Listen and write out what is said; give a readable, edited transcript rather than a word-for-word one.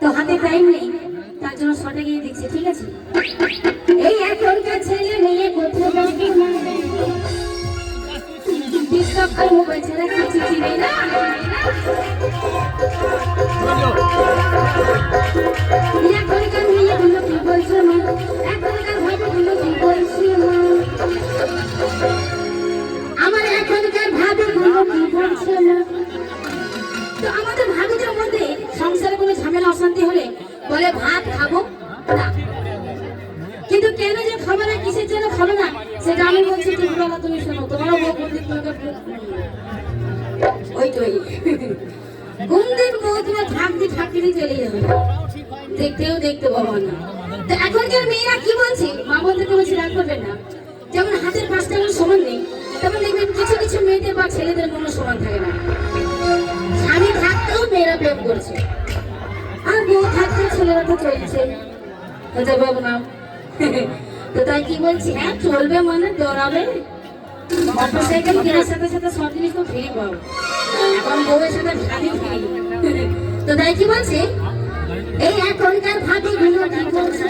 তো হাতে টাইম নেই, তার জন্য শর্টে গিয়ে দেখছি, ঠিক আছে? এই এখনকার ছেলে মেয়ে কোথায় ব্যস্ত টিকটক আর মোবাইল ছাড়া কিছু চিনি না। এখনকার মেয়েগুলো কি বলছে মা, এখনকার ভাবিগুলো কি বলছে মা, আমার এখনকার ভাবিগুলো কি বলছে মা। তো আমাদের ভাবিদের মধ্যে সংসারে কোনো ঝামেলা অশান্তি হলে বলে ভাত খাবো না, কিন্তু কেন যে খাবে না, কিসের জন্য খাবে না, সেটা আমি বলছি ঠিকবেলা তুমি শোনো। তোমারও বউ কোনদিন তোমাকে ওই তো কোনদিন বউ তোমার ঠাকতে চলে যাবে, দেখতেও দেখতে পাবো না। তো এখনকার মেয়েরা কি বলছে, মা বলতে তো বলছি রাগ করবেন না, যেমন হাতের পাঁচটা আঙুল সমান নেই, তেমন দেখবেন কিছু কিছু মেয়েদের বা ছেলেদের কোনো সমান থাকে না। স্বামী থাকতেও মেয়েরা প্রেম করছে, আর বউ থাকতে ছেলেরা তো চলছে, বাবু না। তো তাই কি বলছি, হ্যাঁ চলবে মানে দৌড়াবে, মোটরসাইকেল কেনার সাথে সাথে সব জিনিস তো ফ্রি পাবো, এখন বউয়ের সাথে ভাবি ফ্রি। তো তাই কি বলছে, এই এখনকার ভাবি গুলো কি বলছে